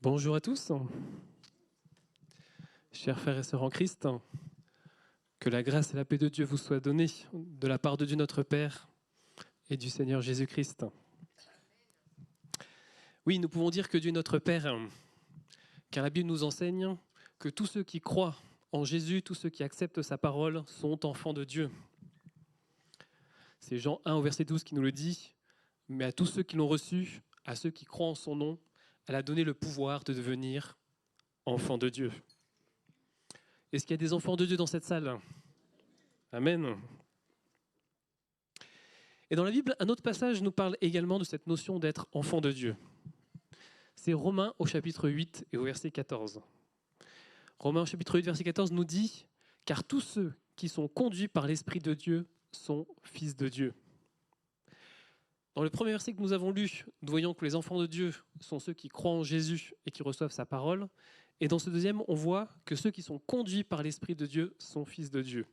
Bonjour à tous, chers frères et sœurs en Christ, que la grâce et la paix de Dieu vous soient données de la part de Dieu notre Père et du Seigneur Jésus-Christ. Oui, nous pouvons dire que Dieu est notre Père, car la Bible nous enseigne que tous ceux qui croient en Jésus, tous ceux qui acceptent sa parole, sont enfants de Dieu. C'est Jean 1 au verset 12 qui nous le dit, « Mais à tous ceux qui l'ont reçu, à ceux qui croient en son nom, elle a donné le pouvoir de devenir enfants de Dieu. » Est-ce qu'il y a des enfants de Dieu dans cette salle ? Amen. Et dans la Bible, un autre passage nous parle également de cette notion d'être enfant de Dieu. C'est Romains au chapitre 8 et au verset 14. Romains au chapitre 8, verset 14 nous dit « Car tous ceux qui sont conduits par l'Esprit de Dieu sont fils de Dieu. » Dans le premier verset que nous avons lu, nous voyons que les enfants de Dieu sont ceux qui croient en Jésus et qui reçoivent sa parole. Et dans ce deuxième, on voit que ceux qui sont conduits par l'Esprit de Dieu sont fils de Dieu.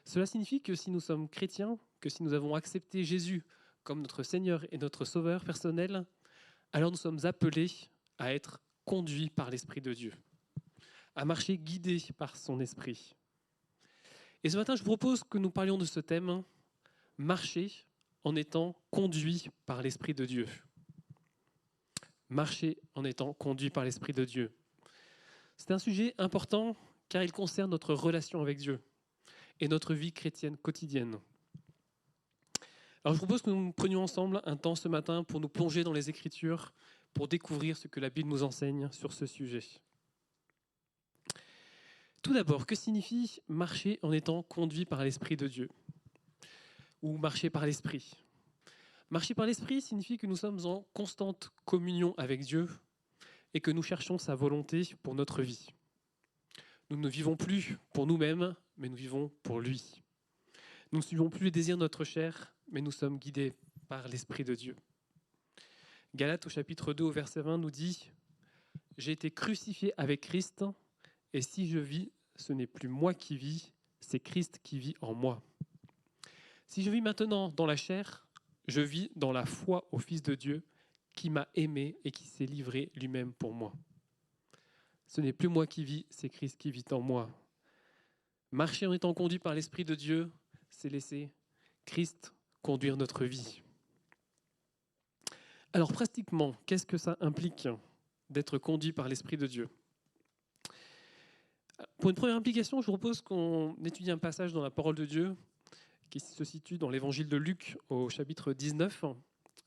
Cela signifie que si nous sommes chrétiens, que si nous avons accepté Jésus comme notre Seigneur et notre Sauveur personnel, alors nous sommes appelés à être conduits par l'Esprit de Dieu, à marcher guidés par son Esprit. Et ce matin, je vous propose que nous parlions de ce thème, marcher en étant conduit par l'Esprit de Dieu. Marcher en étant conduit par l'Esprit de Dieu. C'est un sujet important car il concerne notre relation avec Dieu et notre vie chrétienne quotidienne. Alors je propose que nous prenions ensemble un temps ce matin pour nous plonger dans les Écritures, pour découvrir ce que la Bible nous enseigne sur ce sujet. Tout d'abord, que signifie marcher en étant conduit par l'Esprit de Dieu ? Ou marcher par l'Esprit ? Marcher par l'Esprit signifie que nous sommes en constante communion avec Dieu et que nous cherchons sa volonté pour notre vie. Nous ne vivons plus pour nous-mêmes, mais nous vivons pour lui. Nous ne suivons plus les désirs de notre chair, mais nous sommes guidés par l'Esprit de Dieu. Galates au chapitre 2 au verset 20 nous dit « J'ai été crucifié avec Christ, et si je vis, ce n'est plus moi qui vis, c'est Christ qui vit en moi. Si je vis maintenant dans la chair, je vis dans la foi au Fils de Dieu, qui m'a aimé et qui s'est livré lui-même pour moi. Ce n'est plus moi qui vis, c'est Christ qui vit en moi. » Marcher en étant conduit par l'Esprit de Dieu, c'est laisser Christ conduire notre vie. Alors pratiquement, qu'est-ce que ça implique d'être conduit par l'Esprit de Dieu ? Pour une première implication, je vous propose qu'on étudie un passage dans la parole de Dieu qui se situe dans l'évangile de Luc au chapitre 19,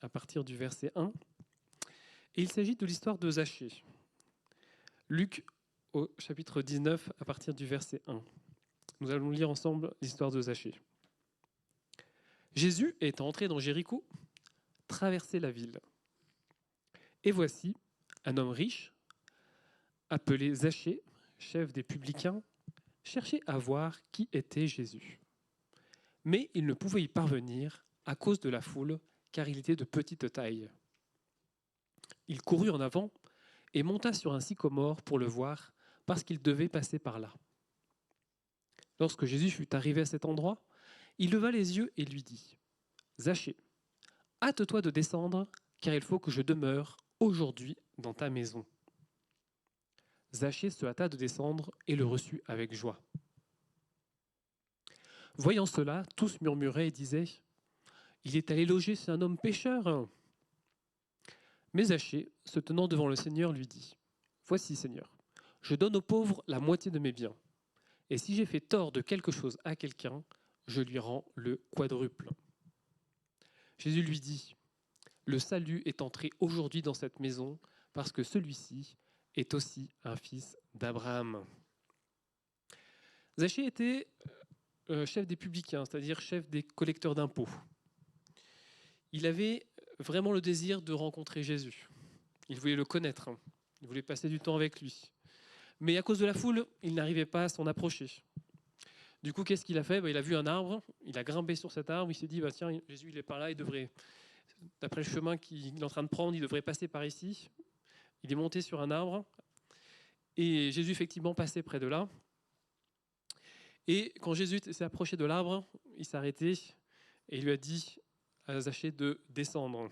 à partir du verset 1. Et il s'agit de l'histoire de Zachée. Luc au chapitre 19, à partir du verset 1. Nous allons lire ensemble l'histoire de Zachée. Jésus est entré dans Jéricho, traversé la ville. Et voici un homme riche, appelé Zachée, chef des publicains, cherchait à voir qui était Jésus. Mais il ne pouvait y parvenir à cause de la foule, car il était de petite taille. Il courut en avant et monta sur un sycomore pour le voir, parce qu'il devait passer par là. Lorsque Jésus fut arrivé à cet endroit, il leva les yeux et lui dit « Zachée, hâte-toi de descendre, car il faut que je demeure aujourd'hui dans ta maison. » Zachée se hâta de descendre et le reçut avec joie. Voyant cela, tous murmuraient et disaient « Il est allé loger chez un homme pécheur. » Mais Zachée, se tenant devant le Seigneur, lui dit « Voici, Seigneur, je donne aux pauvres la moitié de mes biens. Et si j'ai fait tort de quelque chose à quelqu'un, je lui rends le quadruple. » Jésus lui dit « Le salut est entré aujourd'hui dans cette maison, parce que celui-ci est aussi un fils d'Abraham. » Zachée était chef des publicains, c'est-à-dire chef des collecteurs d'impôts. Il avait vraiment le désir de rencontrer Jésus. Il voulait le connaître, il voulait passer du temps avec lui. Mais à cause de la foule, il n'arrivait pas à s'en approcher. Du coup, qu'est-ce qu'il a fait ? Il a vu un arbre, il a grimpé sur cet arbre, il s'est dit tiens, Jésus il est par là, il devrait, d'après le chemin qu'il est en train de prendre, il devrait passer par ici. Il est monté sur un arbre, et Jésus effectivement passait près de là. Et quand Jésus s'est approché de l'arbre, il s'est arrêté et il lui a dit à Zachée de descendre.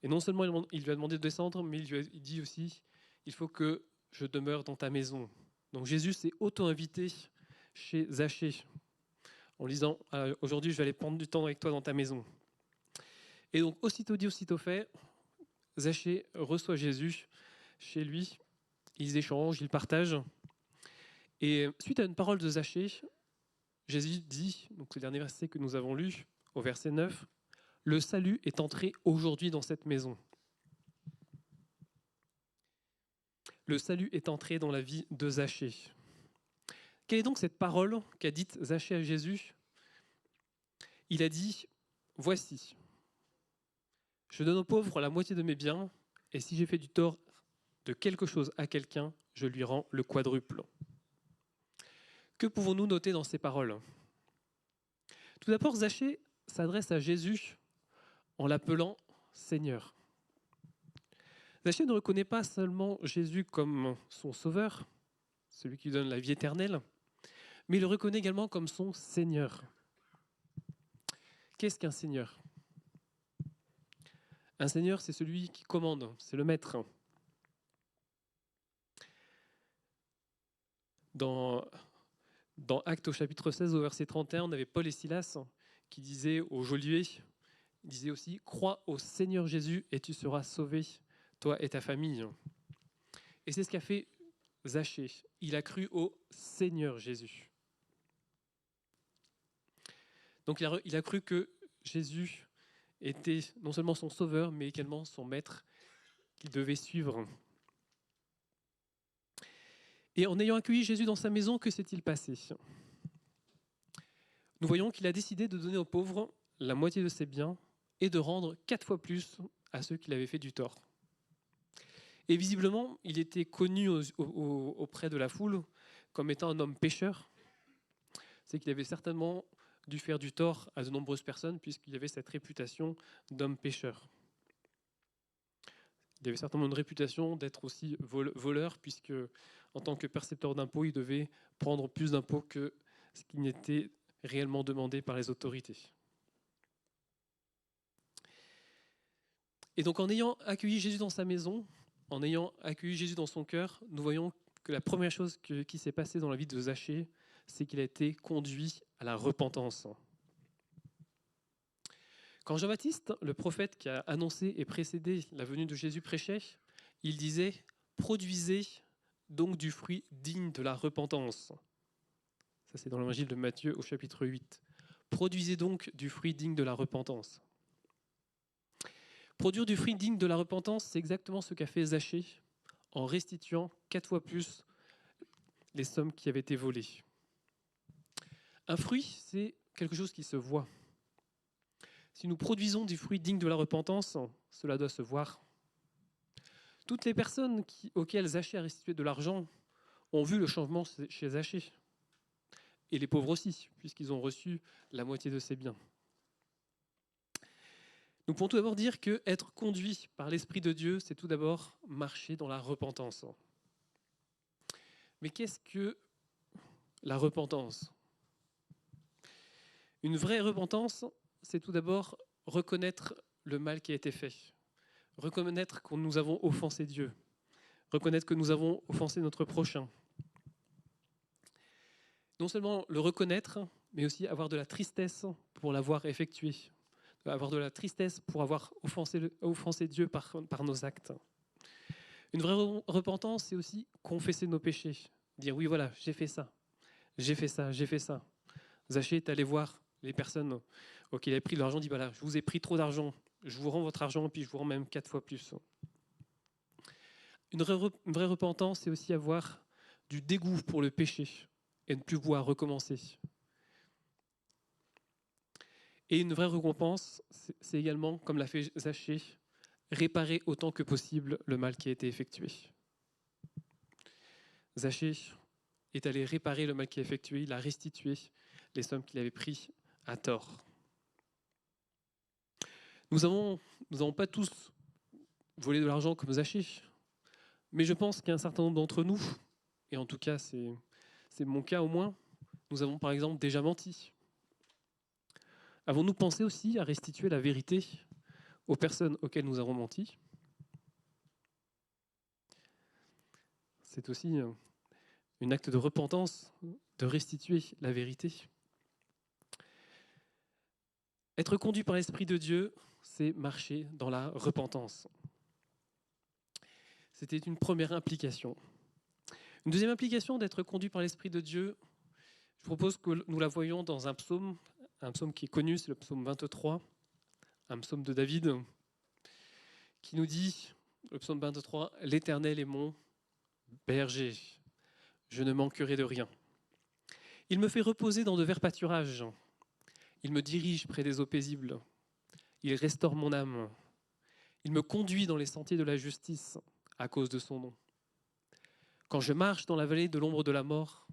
Et non seulement il lui a demandé de descendre, mais il dit aussi, il faut que je demeure dans ta maison. Donc Jésus s'est auto-invité chez Zachée, en disant, aujourd'hui je vais aller prendre du temps avec toi dans ta maison. Et donc aussitôt dit, aussitôt fait, Zachée reçoit Jésus chez lui, ils échangent, ils partagent. Et suite à une parole de Zachée, Jésus dit, donc c'est le dernier verset que nous avons lu, au verset 9, « Le salut est entré aujourd'hui dans cette maison. » Le salut est entré dans la vie de Zachée. Quelle est donc cette parole qu'a dite Zachée à Jésus? Il a dit, « Voici, je donne aux pauvres la moitié de mes biens, et si j'ai fait du tort de quelque chose à quelqu'un, je lui rends le quadruple. » Que pouvons-nous noter dans ces paroles? Tout d'abord, Zachée s'adresse à Jésus en l'appelant Seigneur. Zachée ne reconnaît pas seulement Jésus comme son sauveur, celui qui lui donne la vie éternelle, mais il le reconnaît également comme son Seigneur. Qu'est-ce qu'un Seigneur? Un Seigneur, c'est celui qui commande, c'est le maître. Dans Actes au chapitre 16, au verset 31, on avait Paul et Silas qui disaient au geôlier, il disait aussi « Crois au Seigneur Jésus et tu seras sauvé, toi et ta famille. » Et c'est ce qu'a fait Zachée. Il a cru au Seigneur Jésus. Donc il a cru que Jésus était non seulement son sauveur, mais également son maître qu'il devait suivre. Et en ayant accueilli Jésus dans sa maison, que s'est-il passé? Nous voyons qu'il a décidé de donner aux pauvres la moitié de ses biens et de rendre 4 fois plus à ceux qui l'avaient fait du tort. Et visiblement, il était connu auprès de la foule comme étant un homme pécheur. C'est qu'il avait certainement dû faire du tort à de nombreuses personnes puisqu'il avait cette réputation d'homme pécheur. Il avait certainement une réputation d'être aussi voleur puisque en tant que percepteur d'impôts, il devait prendre plus d'impôts que ce qui n'était réellement demandé par les autorités. Et donc en ayant accueilli Jésus dans sa maison, en ayant accueilli Jésus dans son cœur, nous voyons que la première chose qui s'est passée dans la vie de Zachée, c'est qu'il a été conduit à la repentance. Quand Jean-Baptiste, le prophète qui a annoncé et précédé la venue de Jésus, prêchait, il disait « Produisez donc du fruit digne de la repentance ». Ça, c'est dans l'évangile de Matthieu au chapitre 8. « Produisez donc du fruit digne de la repentance ». Produire du fruit digne de la repentance, c'est exactement ce qu'a fait Zachée en restituant 4 fois plus les sommes qui avaient été volées. Un fruit, c'est quelque chose qui se voit. Si nous produisons du fruit digne de la repentance, cela doit se voir. Toutes les personnes auxquelles Zachée a restitué de l'argent ont vu le changement chez Zachée. Et les pauvres aussi, puisqu'ils ont reçu la moitié de ses biens. Nous pouvons tout d'abord dire qu'être conduit par l'Esprit de Dieu, c'est tout d'abord marcher dans la repentance. Mais qu'est-ce que la repentance? Une vraie repentance, c'est tout d'abord reconnaître le mal qui a été fait, reconnaître que nous avons offensé Dieu, reconnaître que nous avons offensé notre prochain. Non seulement le reconnaître, mais aussi avoir de la tristesse pour l'avoir effectué, avoir de la tristesse pour avoir offensé Dieu par nos actes. Une vraie repentance, c'est aussi confesser nos péchés, dire oui, voilà, j'ai fait ça, j'ai fait ça, j'ai fait ça. Zachée est allé voir les personnes auxquelles il avait pris de l'argent, dit voilà, je vous ai pris trop d'argent, je vous rends votre argent, puis je vous rends même 4 fois plus. Une vraie repentance, c'est aussi avoir du dégoût pour le péché et ne plus vouloir recommencer. Et une vraie récompense, c'est également, comme l'a fait Zachée, réparer autant que possible le mal qui a été effectué. Zachée est allé réparer le mal qui a été effectué, il a restitué les sommes qu'il avait prises à tort. Nous n'avons pas tous volé de l'argent comme Zachée, mais je pense qu'un certain nombre d'entre nous, et en tout cas c'est mon cas au moins, nous avons par exemple déjà menti. Avons-nous pensé aussi à restituer la vérité aux personnes auxquelles nous avons menti. C'est aussi un acte de repentance, de restituer la vérité. Être conduit par l'Esprit de Dieu, c'est marcher dans la repentance. C'était une première implication. Une deuxième implication d'être conduit par l'Esprit de Dieu, je propose que nous la voyions dans un psaume qui est connu, c'est le psaume 23, un psaume de David, qui nous dit, le psaume 23, « L'Éternel est mon berger, je ne manquerai de rien. Il me fait reposer dans de verts pâturages, il me dirige près des eaux paisibles, il restaure mon âme, il me conduit dans les sentiers de la justice à cause de son nom. Quand je marche dans la vallée de l'ombre de la mort,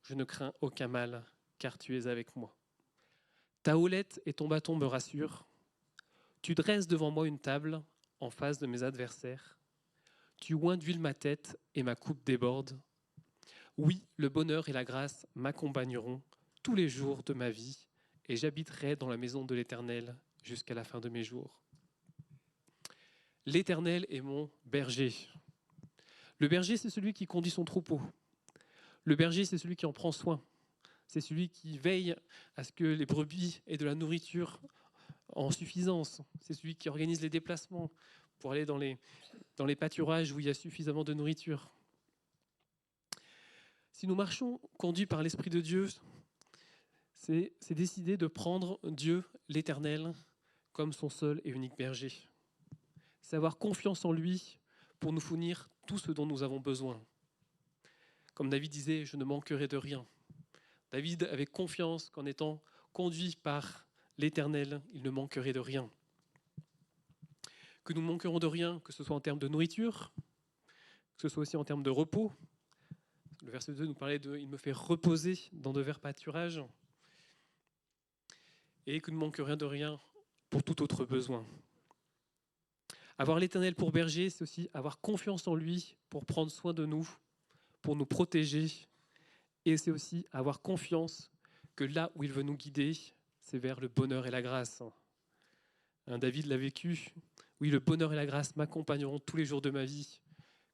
je ne crains aucun mal, car tu es avec moi. Ta houlette et ton bâton me rassurent. Tu dresses devant moi une table en face de mes adversaires. Tu oins d'huile ma tête et ma coupe déborde. Oui, le bonheur et la grâce m'accompagneront tous les jours de ma vie, et j'habiterai dans la maison de l'Éternel jusqu'à la fin de mes jours. L'Éternel est mon berger. Le berger, c'est celui qui conduit son troupeau. Le berger, c'est celui qui en prend soin. C'est celui qui veille à ce que les brebis aient de la nourriture en suffisance. C'est celui qui organise les déplacements pour aller dans les pâturages où il y a suffisamment de nourriture. Si nous marchons conduits par l'Esprit de Dieu, c'est décider de prendre Dieu, l'Éternel, comme son seul et unique berger. C'est avoir confiance en lui pour nous fournir tout ce dont nous avons besoin. Comme David disait, je ne manquerai de rien. David avait confiance qu'en étant conduit par l'Éternel, il ne manquerait de rien. Que nous manquerons de rien, que ce soit en termes de nourriture, que ce soit aussi en termes de repos. Le verset 2 nous parlait de « il me fait reposer dans de verts pâturages » et que nous ne manquerions de rien pour tout autre besoin. Avoir l'Éternel pour berger, c'est aussi avoir confiance en lui pour prendre soin de nous, pour nous protéger. Et c'est aussi avoir confiance que là où il veut nous guider, c'est vers le bonheur et la grâce. David l'a vécu. Oui, le bonheur et la grâce m'accompagneront tous les jours de ma vie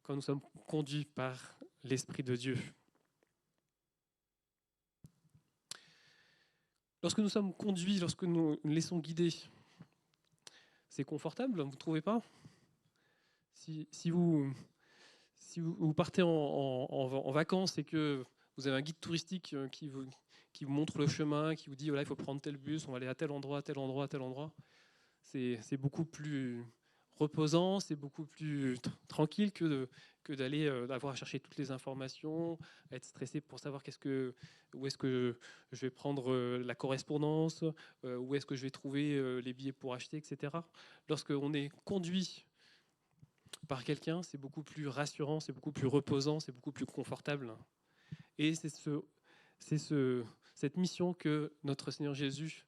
quand nous sommes conduits par l'Esprit de Dieu. Lorsque nous sommes conduits, lorsque nous nous laissons guider, c'est confortable, vous ne trouvez pas ? Si vous partez en vacances et que vous avez un guide touristique qui vous montre le chemin, qui vous dit voilà, il faut prendre tel bus, on va aller à tel endroit, tel endroit, tel endroit. C'est beaucoup plus reposant, c'est beaucoup plus tranquille que d'aller avoir à chercher toutes les informations, être stressé pour savoir où est-ce que je vais prendre la correspondance, où est-ce que je vais trouver les billets pour acheter, etc. Lorsqu'on est conduit par quelqu'un, c'est beaucoup plus rassurant, c'est beaucoup plus reposant, c'est beaucoup plus confortable. Et c'est cette mission que notre Seigneur Jésus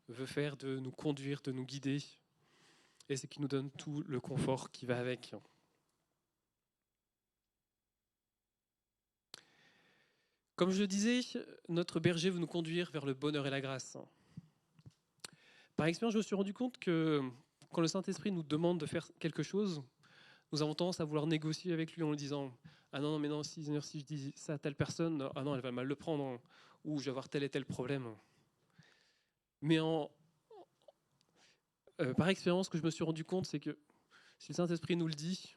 veut faire, de nous conduire, de nous guider, et c'est qui nous donne tout le confort qui va avec. Comme je le disais, notre berger veut nous conduire vers le bonheur et la grâce. Par expérience, je me suis rendu compte que quand le Saint-Esprit nous demande de faire quelque chose, nous avons tendance à vouloir négocier avec lui en lui disant « Ah non, mais non, si je dis ça à telle personne, ah non, elle va mal le prendre, ou je vais avoir tel et tel problème. » Mais par expérience, ce que je me suis rendu compte, c'est que si le Saint-Esprit nous le dit,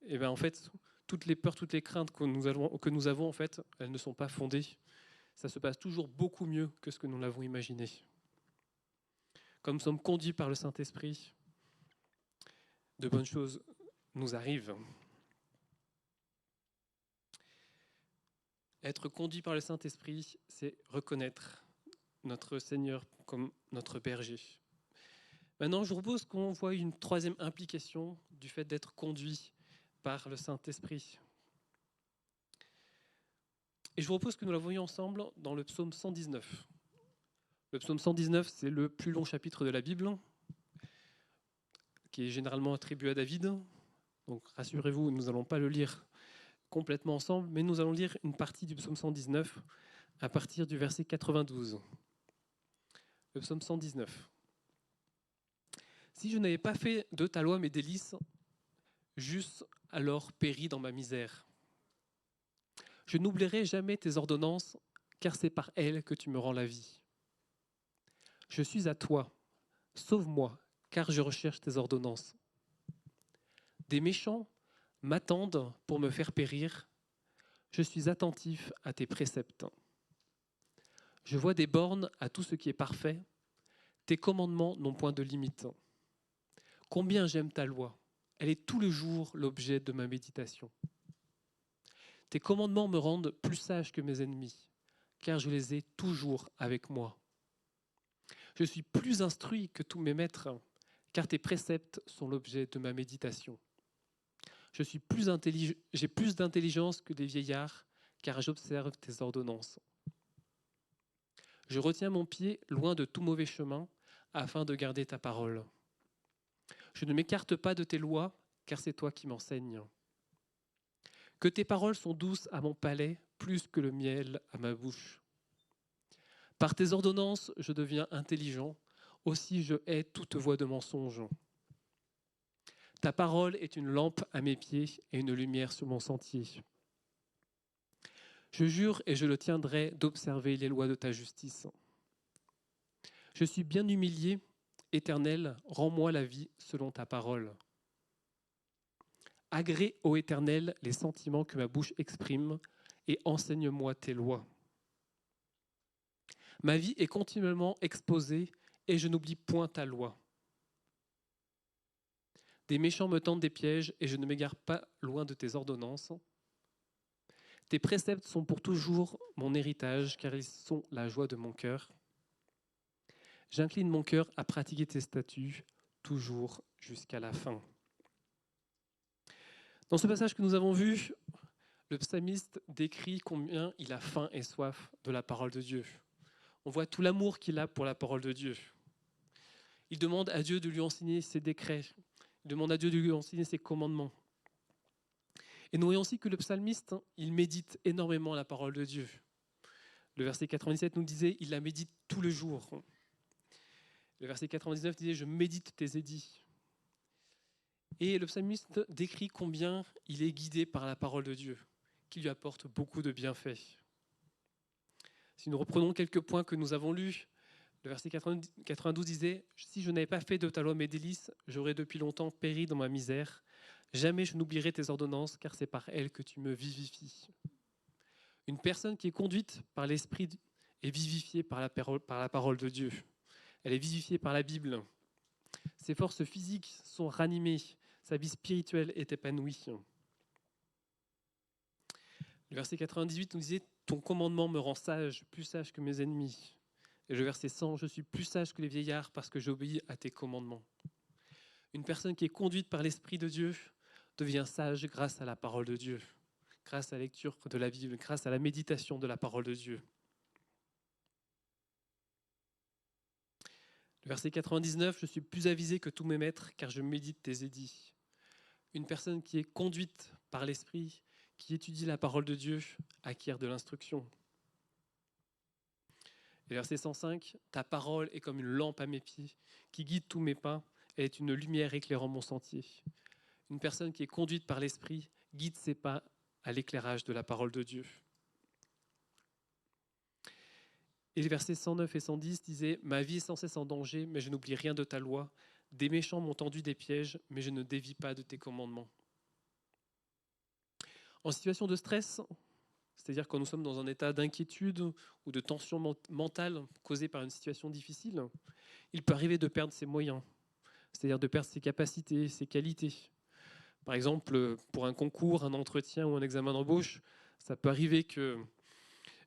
et bien en fait, toutes les peurs, toutes les craintes que nous avons, en fait, elles ne sont pas fondées. Ça se passe toujours beaucoup mieux que ce que nous l'avons imaginé. Comme nous sommes conduits par le Saint-Esprit, de bonnes choses nous arrivent. Être conduit par le Saint-Esprit, c'est reconnaître notre Seigneur comme notre berger. Maintenant, je vous propose qu'on voit une troisième implication du fait d'être conduit par le Saint-Esprit. Et je vous propose que nous la voyions ensemble dans le psaume 119. Le psaume 119, c'est le plus long chapitre de la Bible, qui est généralement attribué à David. Donc rassurez-vous, nous n'allons pas le lire complètement ensemble, mais nous allons lire une partie du psaume 119 à partir du verset 92. Le psaume 119. Si je n'avais pas fait de ta loi mes délices, j'eusse alors péri dans ma misère. Je n'oublierai jamais tes ordonnances, car c'est par elles que tu me rends la vie. Je suis à toi, sauve-moi, car je recherche tes ordonnances. Des méchants m'attendent pour me faire périr. Je suis attentif à tes préceptes. Je vois des bornes à tout ce qui est parfait. Tes commandements n'ont point de limite. Combien j'aime ta loi. Elle est tout le jour l'objet de ma méditation. Tes commandements me rendent plus sage que mes ennemis, car je les ai toujours avec moi. Je suis plus instruit que tous mes maîtres, car tes préceptes sont l'objet de ma méditation. J'ai plus d'intelligence que des vieillards, car j'observe tes ordonnances. Je retiens mon pied loin de tout mauvais chemin, afin de garder ta parole. Je ne m'écarte pas de tes lois, car c'est toi qui m'enseignes. Que tes paroles sont douces à mon palais, plus que le miel à ma bouche. Par tes ordonnances, je deviens intelligent, aussi je hais toute voix de mensonge. Ta parole est une lampe à mes pieds et une lumière sur mon sentier. Je jure et je le tiendrai d'observer les lois de ta justice. Je suis bien humilié, Éternel, rends-moi la vie selon ta parole. Agrée, ô Éternel, les sentiments que ma bouche exprime et enseigne-moi tes lois. Ma vie est continuellement exposée et je n'oublie point ta loi. Des méchants me tendent des pièges et je ne m'égare pas loin de tes ordonnances. Tes préceptes sont pour toujours mon héritage, car ils sont la joie de mon cœur. J'incline mon cœur à pratiquer tes statuts, toujours jusqu'à la fin. Dans ce passage que nous avons vu, le psalmiste décrit combien il a faim et soif de la parole de Dieu. On voit tout l'amour qu'il a pour la parole de Dieu. Il demande à Dieu de lui enseigner ses décrets. Il demande à Dieu de lui enseigner ses commandements. Et nous voyons aussi que le psalmiste, il médite énormément la parole de Dieu. Le verset 97 nous disait, il la médite tout le jour. Le verset 99 disait, je médite tes édits. Et le psalmiste décrit combien il est guidé par la parole de Dieu, qui lui apporte beaucoup de bienfaits. Si nous reprenons quelques points que nous avons lus, le verset 92 disait « Si je n'avais pas fait de ta loi mes délices, j'aurais depuis longtemps péri dans ma misère. Jamais je n'oublierai tes ordonnances, car c'est par elles que tu me vivifies. » Une personne qui est conduite par l'Esprit est vivifiée par la parole de Dieu. Elle est vivifiée par la Bible. Ses forces physiques sont ranimées. Sa vie spirituelle est épanouie. Le verset 98 nous disait « Ton commandement me rend sage, plus sage que mes ennemis. » Et le verset 100 « Je suis plus sage que les vieillards parce que j'obéis à tes commandements. » Une personne qui est conduite par l'Esprit de Dieu devient sage grâce à la parole de Dieu, grâce à la lecture de la Bible, grâce à la méditation de la parole de Dieu. Le verset 99 « Je suis plus avisé que tous mes maîtres car je médite tes édits. » Une personne qui est conduite par l'Esprit, qui étudie la parole de Dieu, acquiert de l'instruction. Et verset 105, « Ta parole est comme une lampe à mes pieds, qui guide tous mes pas, elle est une lumière éclairant mon sentier. » Une personne qui est conduite par l'Esprit guide ses pas à l'éclairage de la parole de Dieu. Et les versets 109 et 110 disaient « Ma vie est sans cesse en danger, mais je n'oublie rien de ta loi. Des méchants m'ont tendu des pièges, mais je ne dévie pas de tes commandements. » En situation de stress, c'est-à-dire quand nous sommes dans un état d'inquiétude ou de tension mentale causée par une situation difficile, il peut arriver de perdre ses moyens, c'est-à-dire de perdre ses capacités, ses qualités. Par exemple, pour un concours, un entretien ou un examen d'embauche, ça peut arriver que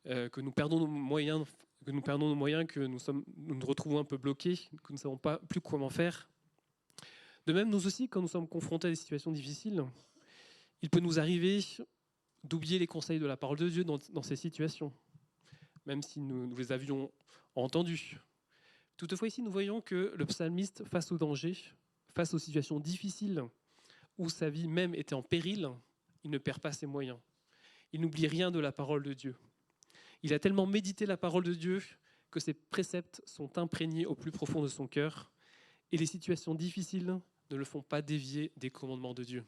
nous perdons nos moyens, que nous nous retrouvons un peu bloqués, que nous ne savons pas plus comment faire. De même, nous aussi, quand nous sommes confrontés à des situations difficiles, il peut nous arriver d'oublier les conseils de la parole de Dieu dans ces situations, même si nous les avions entendus. Toutefois, ici, nous voyons que le psalmiste, face au danger, face aux situations difficiles, où sa vie même était en péril, il ne perd pas ses moyens. Il n'oublie rien de la parole de Dieu. Il a tellement médité la parole de Dieu que ses préceptes sont imprégnés au plus profond de son cœur Et les situations difficiles ne le font pas dévier des commandements de Dieu.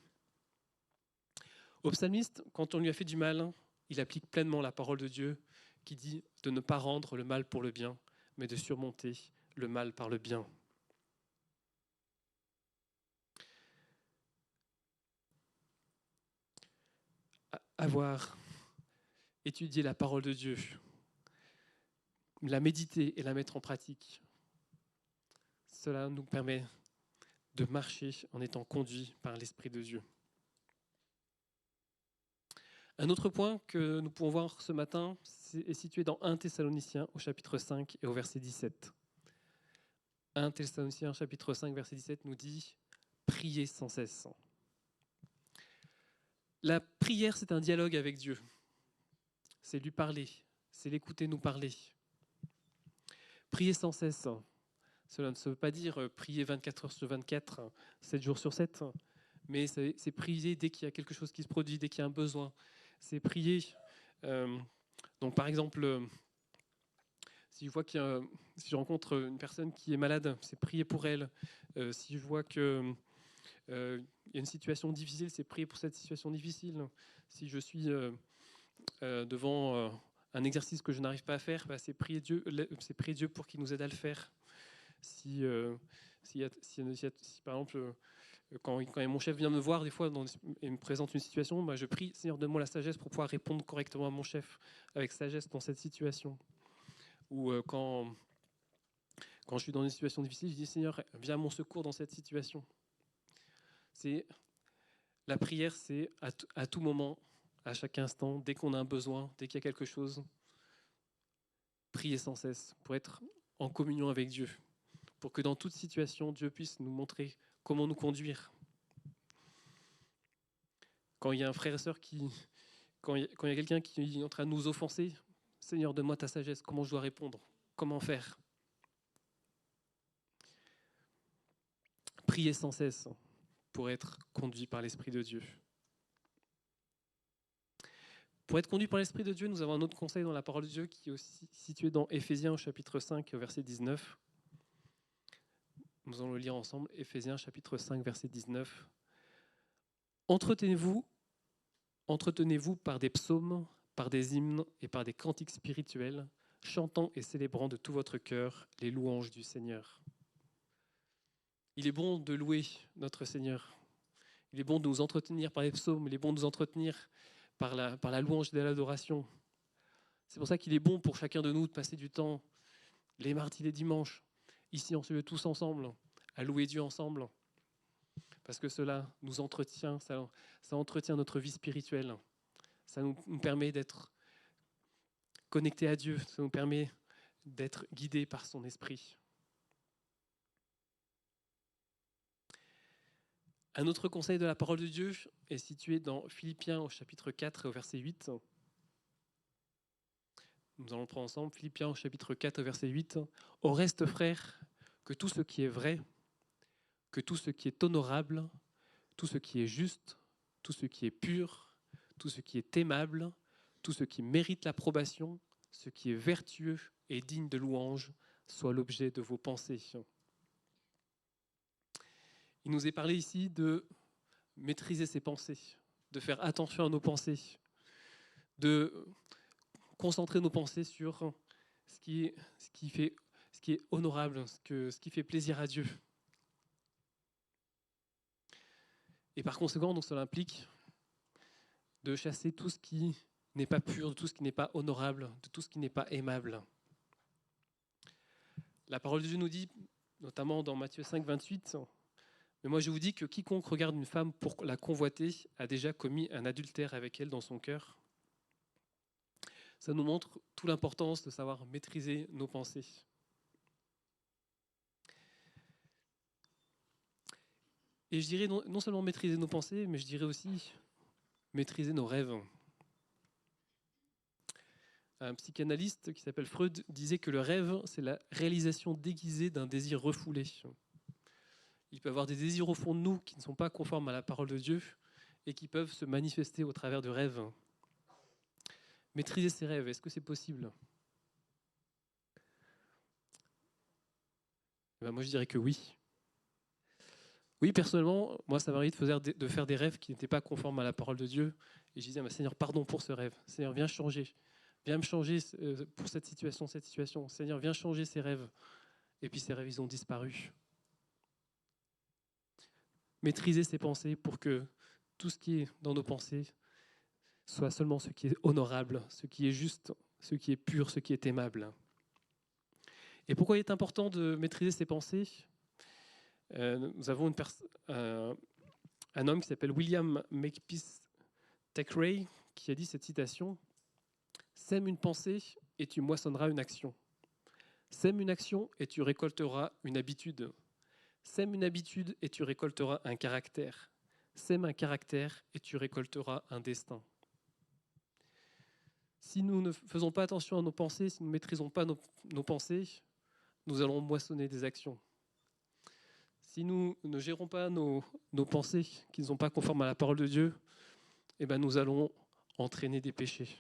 Au psalmiste, quand on lui a fait du mal, il applique pleinement la parole de Dieu qui dit de ne pas rendre le mal pour le bien, mais de surmonter le mal par le bien. Avoir étudié la parole de Dieu, la méditer et la mettre en pratique, cela nous permet de marcher en étant conduits par l'Esprit de Dieu. Un autre point que nous pouvons voir ce matin est situé dans 1 Thessaloniciens au chapitre 5 et au verset 17. 1 Thessaloniciens chapitre 5 verset 17 nous dit « Priez sans cesse ». La prière, c'est un dialogue avec Dieu. C'est lui parler, c'est l'écouter nous parler. Prier sans cesse, cela ne veut pas dire prier 24 heures sur 24, 7 jours sur 7, mais c'est prier dès qu'il y a quelque chose qui se produit, dès qu'il y a un besoin. C'est prier. Donc par exemple, si je rencontre une personne qui est malade, c'est prier pour elle. Si je vois qu'il y a une situation difficile, c'est prier pour cette situation difficile. Si je suis devant un exercice que je n'arrive pas à faire, c'est prier Dieu pour qu'il nous aide à le faire. Si par exemple, quand mon chef vient me voir des fois et me présente une situation, je prie, Seigneur, donne-moi la sagesse pour pouvoir répondre correctement à mon chef avec sagesse dans cette situation. Ou quand je suis dans une situation difficile, je dis, Seigneur, viens à mon secours dans cette situation. La prière, c'est à tout moment, à chaque instant, dès qu'on a un besoin, dès qu'il y a quelque chose, prier sans cesse pour être en communion avec Dieu, pour que dans toute situation, Dieu puisse nous montrer comment nous conduire. Quand il y a un frère et sœur quand il y a quelqu'un qui est en train de nous offenser, Seigneur, donne-moi ta sagesse, comment je dois répondre, comment faire. Prier sans cesse pour être conduit par l'Esprit de Dieu. Pour être conduit par l'Esprit de Dieu, nous avons un autre conseil dans la parole de Dieu qui est aussi situé dans Éphésiens au chapitre 5, verset 19. Nous allons le lire ensemble, Éphésiens chapitre 5, verset 19. Entretenez-vous par des psaumes, par des hymnes et par des cantiques spirituels, chantant et célébrant de tout votre cœur les louanges du Seigneur. Il est bon de louer notre Seigneur. Il est bon de nous entretenir par les psaumes, il est bon de nous entretenir par la louange et l'adoration. C'est pour ça qu'il est bon pour chacun de nous de passer du temps, les mardis, les dimanches, ici en ce lieu tous ensemble, à louer Dieu ensemble. Parce que cela nous entretient, ça entretient notre vie spirituelle. Ça nous permet d'être connectés à Dieu, ça nous permet d'être guidés par son esprit. Un autre conseil de la parole de Dieu est situé dans Philippiens au chapitre 4 et au verset 8. Nous allons le prendre ensemble, Philippiens au chapitre 4 au verset 8. « Au reste, frères, que tout ce qui est vrai, que tout ce qui est honorable, tout ce qui est juste, tout ce qui est pur, tout ce qui est aimable, tout ce qui mérite l'approbation, ce qui est vertueux et digne de louange, soit l'objet de vos pensées. » Il nous est parlé ici de maîtriser ses pensées, de faire attention à nos pensées, de concentrer nos pensées sur ce qui est honorable, ce qui fait plaisir à Dieu. Et par conséquent, donc, cela implique de chasser tout ce qui n'est pas pur, de tout ce qui n'est pas honorable, de tout ce qui n'est pas aimable. La parole de Dieu nous dit, notamment dans Matthieu 5, 28, « Mais moi je vous dis que quiconque regarde une femme pour la convoiter a déjà commis un adultère avec elle dans son cœur. » Ça nous montre toute l'importance de savoir maîtriser nos pensées. Et je dirais non seulement maîtriser nos pensées, mais je dirais aussi maîtriser nos rêves. Un psychanalyste qui s'appelle Freud disait que le rêve, c'est la réalisation déguisée d'un désir refoulé. Il peut y avoir des désirs au fond de nous qui ne sont pas conformes à la parole de Dieu et qui peuvent se manifester au travers de rêves. Maîtriser ses rêves, est-ce que c'est possible ? Moi, je dirais que oui. Oui, personnellement, moi, ça m'arrive de faire des rêves qui n'étaient pas conformes à la parole de Dieu. Et je disais, ah, Seigneur, pardon pour ce rêve. Seigneur, viens changer. Viens me changer pour cette situation, cette situation. Seigneur, viens changer ces rêves. Et puis ces rêves, ils ont disparu. Maîtriser ses pensées pour que tout ce qui est dans nos pensées soit seulement ce qui est honorable, ce qui est juste, ce qui est pur, ce qui est aimable. Et pourquoi il est important de maîtriser ses pensées? Nous avons un homme qui s'appelle William Makepeace Thackeray qui a dit cette citation: « Sème une pensée et tu moissonneras une action. Sème une action et tu récolteras une habitude. Sème une habitude et tu récolteras un caractère. Sème un caractère et tu récolteras un destin. » Si nous ne faisons pas attention à nos pensées, si nous ne maîtrisons pas nos pensées, nous allons moissonner des actions. Si nous ne gérons pas nos pensées qui ne sont pas conformes à la parole de Dieu, eh ben nous allons entraîner des péchés.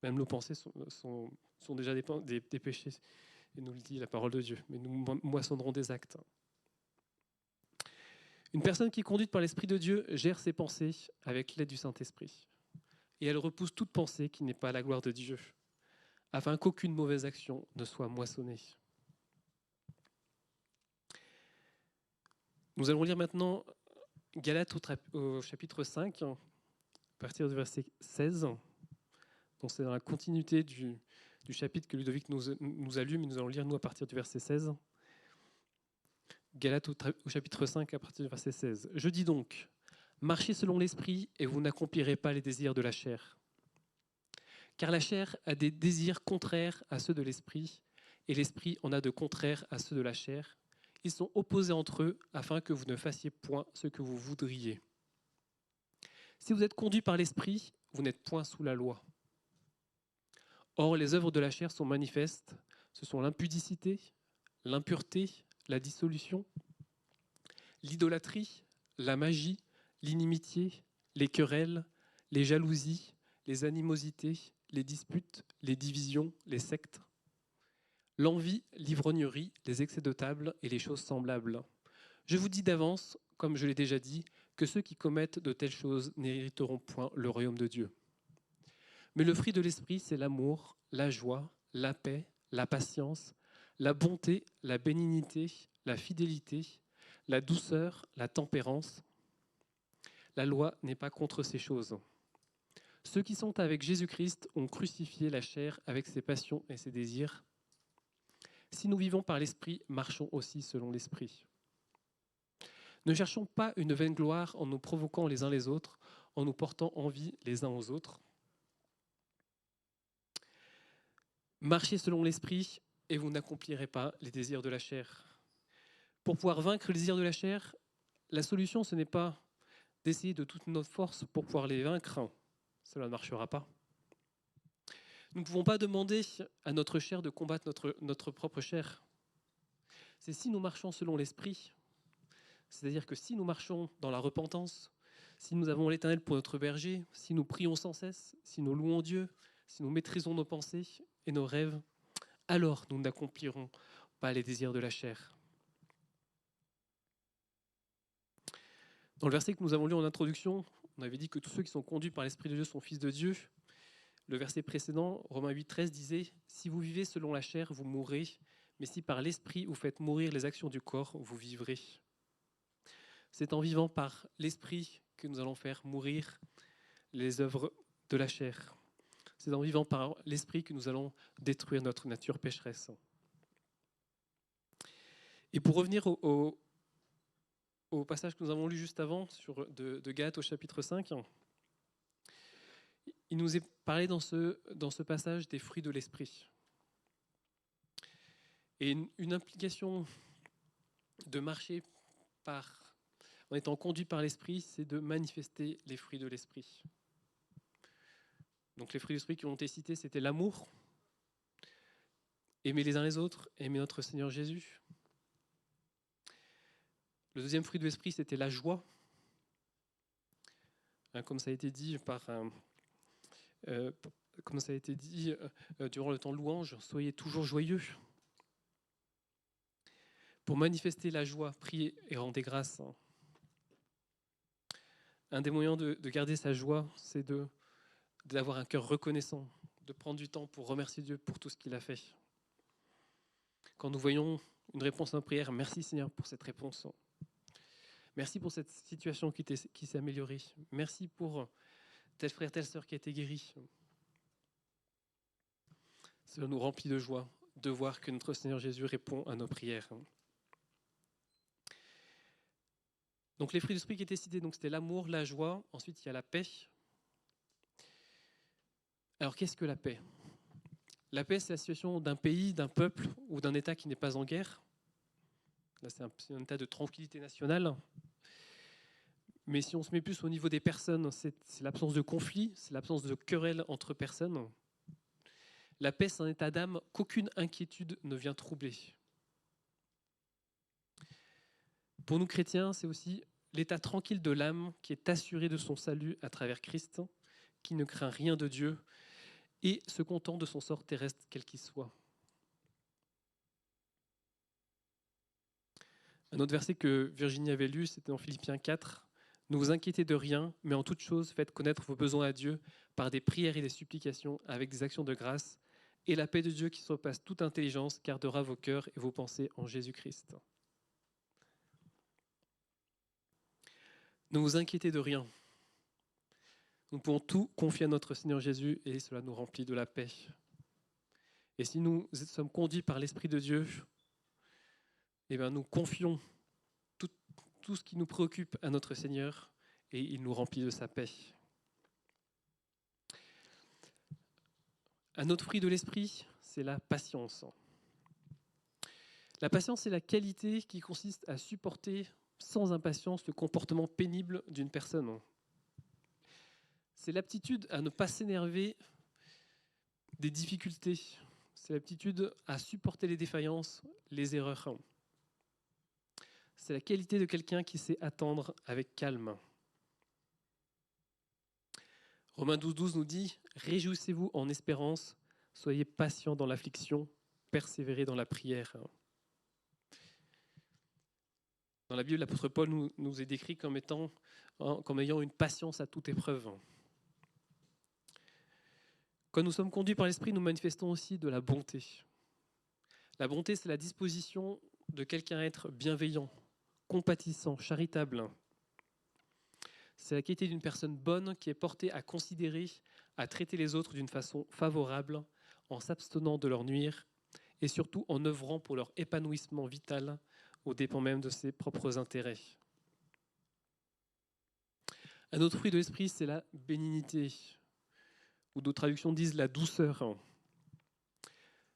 Même nos pensées sont déjà des péchés, et nous le dit la parole de Dieu, mais nous moissonnerons des actes. Une personne qui est conduite par l'Esprit de Dieu gère ses pensées avec l'aide du Saint-Esprit. Et elle repousse toute pensée qui n'est pas à la gloire de Dieu, afin qu'aucune mauvaise action ne soit moissonnée. Nous allons lire maintenant Galates au chapitre 5, à partir du verset 16. Donc c'est dans la continuité du chapitre que Ludovic nous a lu, mais nous allons lire nous à partir du verset 16. Galates au chapitre 5, à partir du verset 16. « Je dis donc, marchez selon l'esprit et vous n'accomplirez pas les désirs de la chair. Car la chair a des désirs contraires à ceux de l'esprit, et l'esprit en a de contraires à ceux de la chair. Ils sont opposés entre eux, afin que vous ne fassiez point ce que vous voudriez. Si vous êtes conduits par l'esprit, vous n'êtes point sous la loi. Or, les œuvres de la chair sont manifestes. Ce sont l'impudicité, l'impureté, la dissolution, l'idolâtrie, la magie, l'inimitié, les querelles, les jalousies, les animosités, les disputes, les divisions, les sectes, l'envie, l'ivrognerie, les excès de table et les choses semblables. Je vous dis d'avance, comme je l'ai déjà dit, que ceux qui commettent de telles choses n'hériteront point le royaume de Dieu. Mais le fruit de l'esprit, c'est l'amour, la joie, la paix, la patience, la bonté, la bénignité, la fidélité, la douceur, la tempérance. La loi n'est pas contre ces choses. Ceux qui sont avec Jésus-Christ ont crucifié la chair avec ses passions et ses désirs. Si nous vivons par l'Esprit, marchons aussi selon l'Esprit. Ne cherchons pas une vaine gloire en nous provoquant les uns les autres, en nous portant envie les uns aux autres. Marchez selon l'Esprit et vous n'accomplirez pas les désirs de la chair. Pour pouvoir vaincre les désirs de la chair, la solution, ce n'est pas d'essayer de toute notre force pour pouvoir les vaincre. Cela ne marchera pas. Nous ne pouvons pas demander à notre chair de combattre notre propre chair. C'est si nous marchons selon l'Esprit, c'est-à-dire que si nous marchons dans la repentance, si nous avons l'Éternel pour notre berger, si nous prions sans cesse, si nous louons Dieu, si nous maîtrisons nos pensées et nos rêves, alors nous n'accomplirons pas les désirs de la chair. Dans le verset que nous avons lu en introduction, on avait dit que tous ceux qui sont conduits par l'Esprit de Dieu sont fils de Dieu. Le verset précédent, Romains 8, 13, disait « Si vous vivez selon la chair, vous mourrez, mais si par l'Esprit vous faites mourir les actions du corps, vous vivrez. » C'est en vivant par l'Esprit que nous allons faire mourir les œuvres de la chair. C'est en vivant par l'Esprit que nous allons détruire notre nature pécheresse. Et pour revenir au passage que nous avons lu juste avant, de Galates au chapitre 5, il nous est parlé dans ce passage des fruits de l'esprit. Et une implication de marcher en étant conduit par l'esprit, c'est de manifester les fruits de l'esprit. Donc les fruits de l'esprit qui ont été cités, c'était l'amour, aimer les uns les autres, aimer notre Seigneur Jésus. Le deuxième fruit de l'esprit, c'était la joie. Comme ça a été dit durant le temps de louange, soyez toujours joyeux. Pour manifester la joie, priez et rendez grâce. Un des moyens de garder sa joie, c'est d'avoir un cœur reconnaissant, de prendre du temps pour remercier Dieu pour tout ce qu'il a fait. Quand nous voyons une réponse à notre prière, merci Seigneur pour cette réponse. Merci pour cette situation qui s'est améliorée. Merci pour tel frère, telle sœur qui a été guéri. Cela nous remplit de joie de voir que notre Seigneur Jésus répond à nos prières. Donc les fruits d'esprit qui étaient cités, donc c'était l'amour, la joie, ensuite il y a la paix. Alors qu'est-ce que la paix ? La paix, c'est la situation d'un pays, d'un peuple ou d'un État qui n'est pas en guerre. Là, c'est un état de tranquillité nationale. Mais si on se met plus au niveau des personnes, c'est l'absence de conflit, c'est l'absence de querelle entre personnes. La paix, c'est un état d'âme qu'aucune inquiétude ne vient troubler. Pour nous chrétiens, c'est aussi l'état tranquille de l'âme qui est assuré de son salut à travers Christ, qui ne craint rien de Dieu et se content de son sort terrestre, quel qu'il soit. Un autre verset que Virginie avait lu, c'était dans Philippiens 4. « Ne vous inquiétez de rien, mais en toute chose, faites connaître vos besoins à Dieu par des prières et des supplications, avec des actions de grâce, et la paix de Dieu qui surpasse toute intelligence gardera vos cœurs et vos pensées en Jésus-Christ. » Ne vous inquiétez de rien. Nous pouvons tout confier à notre Seigneur Jésus et cela nous remplit de la paix. Et si nous sommes conduits par l'Esprit de Dieu, eh bien nous confions tout ce qui nous préoccupe à notre Seigneur et il nous remplit de sa paix. Un autre fruit de l'Esprit, c'est la patience. La patience, c'est la qualité qui consiste à supporter sans impatience le comportement pénible d'une personne. C'est l'aptitude à ne pas s'énerver des difficultés. C'est l'aptitude à supporter les défaillances, les erreurs. C'est la qualité de quelqu'un qui sait attendre avec calme. Romains 12 nous dit « Réjouissez-vous en espérance, soyez patients dans l'affliction, persévérez dans la prière. » Dans la Bible, l'apôtre Paul nous est décrit comme ayant une patience à toute épreuve. Quand nous sommes conduits par l'Esprit, nous manifestons aussi de la bonté. La bonté, c'est la disposition de quelqu'un à être bienveillant, compatissant, charitable. C'est la qualité d'une personne bonne qui est portée à considérer, à traiter les autres d'une façon favorable, en s'abstenant de leur nuire et surtout en œuvrant pour leur épanouissement vital au dépens même de ses propres intérêts. Un autre fruit de l'esprit, c'est la bénignité, ou d'autres traductions disent la douceur.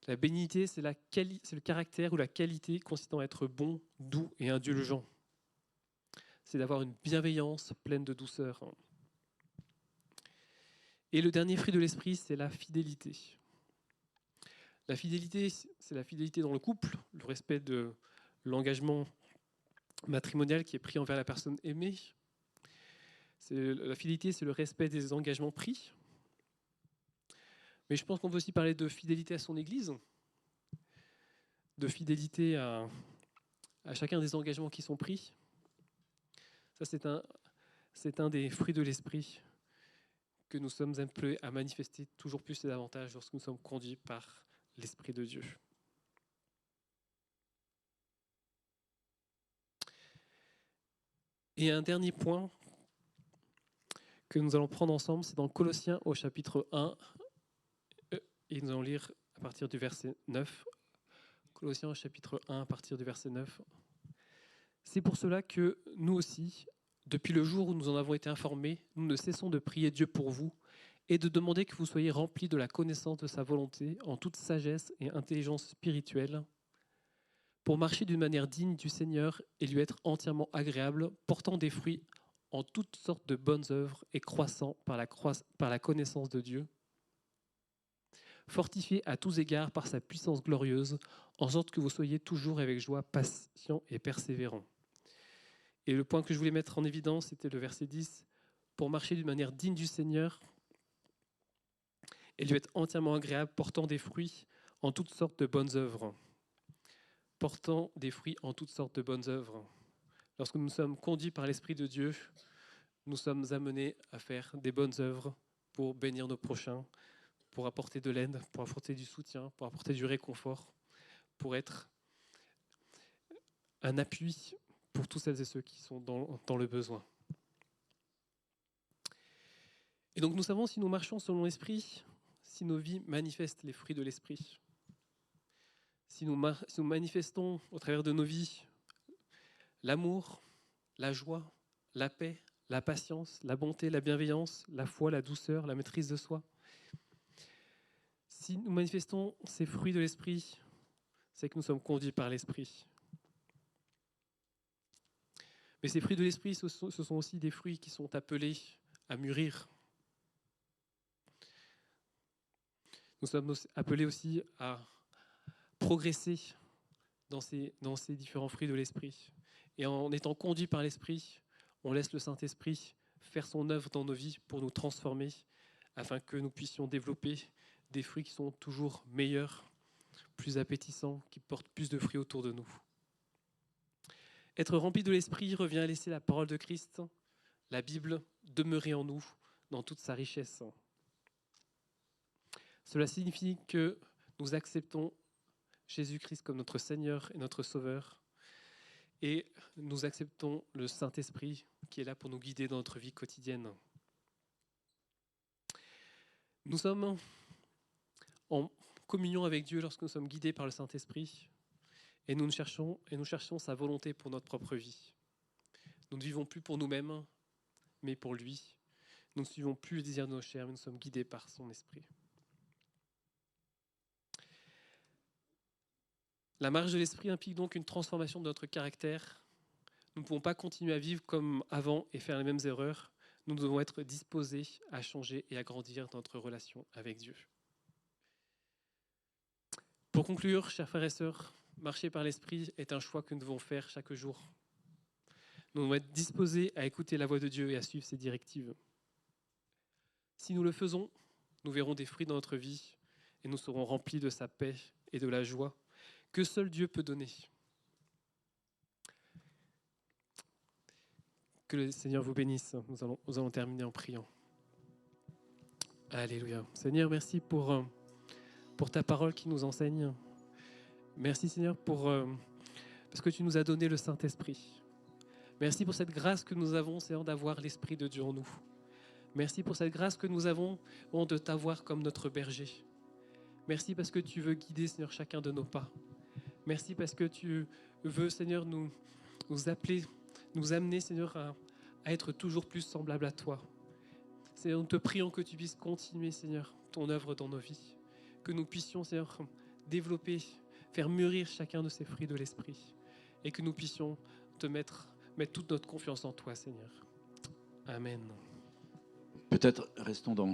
La bénignité, c'est le caractère ou la qualité consistant à être bon, doux et indulgent. C'est d'avoir une bienveillance pleine de douceur. Et le dernier fruit de l'esprit, c'est la fidélité. La fidélité, c'est la fidélité dans le couple, le respect de l'engagement matrimonial qui est pris envers la personne aimée. La fidélité, c'est le respect des engagements pris. Mais je pense qu'on peut aussi parler de fidélité à son Église, de fidélité à chacun des engagements qui sont pris. Ça, c'est un des fruits de l'esprit que nous sommes appelés à manifester toujours plus et davantage lorsque nous sommes conduits par l'Esprit de Dieu. Et un dernier point que nous allons prendre ensemble, c'est dans Colossiens au chapitre 1, et nous allons lire à partir du verset 9. Colossiens au chapitre 1, à partir du verset 9. C'est pour cela que nous aussi, depuis le jour où nous en avons été informés, nous ne cessons de prier Dieu pour vous et de demander que vous soyez remplis de la connaissance de sa volonté en toute sagesse et intelligence spirituelle pour marcher d'une manière digne du Seigneur et lui être entièrement agréable, portant des fruits en toutes sortes de bonnes œuvres et croissant par la connaissance de Dieu, fortifié à tous égards par sa puissance glorieuse, en sorte que vous soyez toujours avec joie, patients et persévérants. Et le point que je voulais mettre en évidence, c'était le verset 10, pour marcher d'une manière digne du Seigneur et lui être entièrement agréable, portant des fruits en toutes sortes de bonnes œuvres. portant des fruits en toutes sortes de bonnes œuvres. Lorsque nous sommes conduits par l'Esprit de Dieu, nous sommes amenés à faire des bonnes œuvres pour bénir nos prochains, pour apporter de l'aide, pour apporter du soutien, pour apporter du réconfort, pour être un appui pour tous celles et ceux qui sont dans le besoin. Et donc nous savons, si nous marchons selon l'Esprit, si nos vies manifestent les fruits de l'Esprit, si nous manifestons au travers de nos vies l'amour, la joie, la paix, la patience, la bonté, la bienveillance, la foi, la douceur, la maîtrise de soi, si nous manifestons ces fruits de l'Esprit, c'est que nous sommes conduits par l'Esprit. Mais ces fruits de l'Esprit, ce sont aussi des fruits qui sont appelés à mûrir. Nous sommes appelés aussi à progresser dans ces différents fruits de l'Esprit. Et en étant conduits par l'Esprit, on laisse le Saint-Esprit faire son œuvre dans nos vies pour nous transformer, afin que nous puissions développer des fruits qui sont toujours meilleurs, plus appétissants, qui portent plus de fruits autour de nous. Être rempli de l'Esprit revient à laisser la parole de Christ, la Bible, demeurer en nous dans toute sa richesse. Cela signifie que nous acceptons Jésus-Christ comme notre Seigneur et notre Sauveur, et nous acceptons le Saint-Esprit qui est là pour nous guider dans notre vie quotidienne. Nous sommes en communion avec Dieu lorsque nous sommes guidés par le Saint-Esprit, et nous cherchons sa volonté pour notre propre vie. Nous ne vivons plus pour nous-mêmes, mais pour lui. Nous ne suivons plus le désir de nos chairs, mais nous sommes guidés par son Esprit. La marche de l'Esprit implique donc une transformation de notre caractère. Nous ne pouvons pas continuer à vivre comme avant et faire les mêmes erreurs. Nous devons être disposés à changer et à grandir dans notre relation avec Dieu. Pour conclure, chers frères et sœurs, marcher par l'Esprit est un choix que nous devons faire chaque jour. Nous devons être disposés à écouter la voix de Dieu et à suivre ses directives. Si nous le faisons, nous verrons des fruits dans notre vie et nous serons remplis de sa paix et de la joie que seul Dieu peut donner. Que le Seigneur vous bénisse. Nous allons terminer en priant. Alléluia. Seigneur, merci pour ta parole qui nous enseigne. Merci Seigneur parce que tu nous as donné le Saint-Esprit. Merci pour cette grâce que nous avons, Seigneur, d'avoir l'Esprit de Dieu en nous. Merci pour cette grâce que nous avons de t'avoir comme notre berger. Merci parce que tu veux guider, Seigneur, chacun de nos pas. Merci parce que tu veux, Seigneur, nous appeler, nous amener, Seigneur, à être toujours plus semblable à toi. Seigneur, nous te prions que tu puisses continuer, Seigneur, ton œuvre dans nos vies. Que nous puissions, Seigneur, développer, faire mûrir chacun de ces fruits de l'Esprit. Et que nous puissions te mettre toute notre confiance en toi, Seigneur. Amen. Peut-être restons dans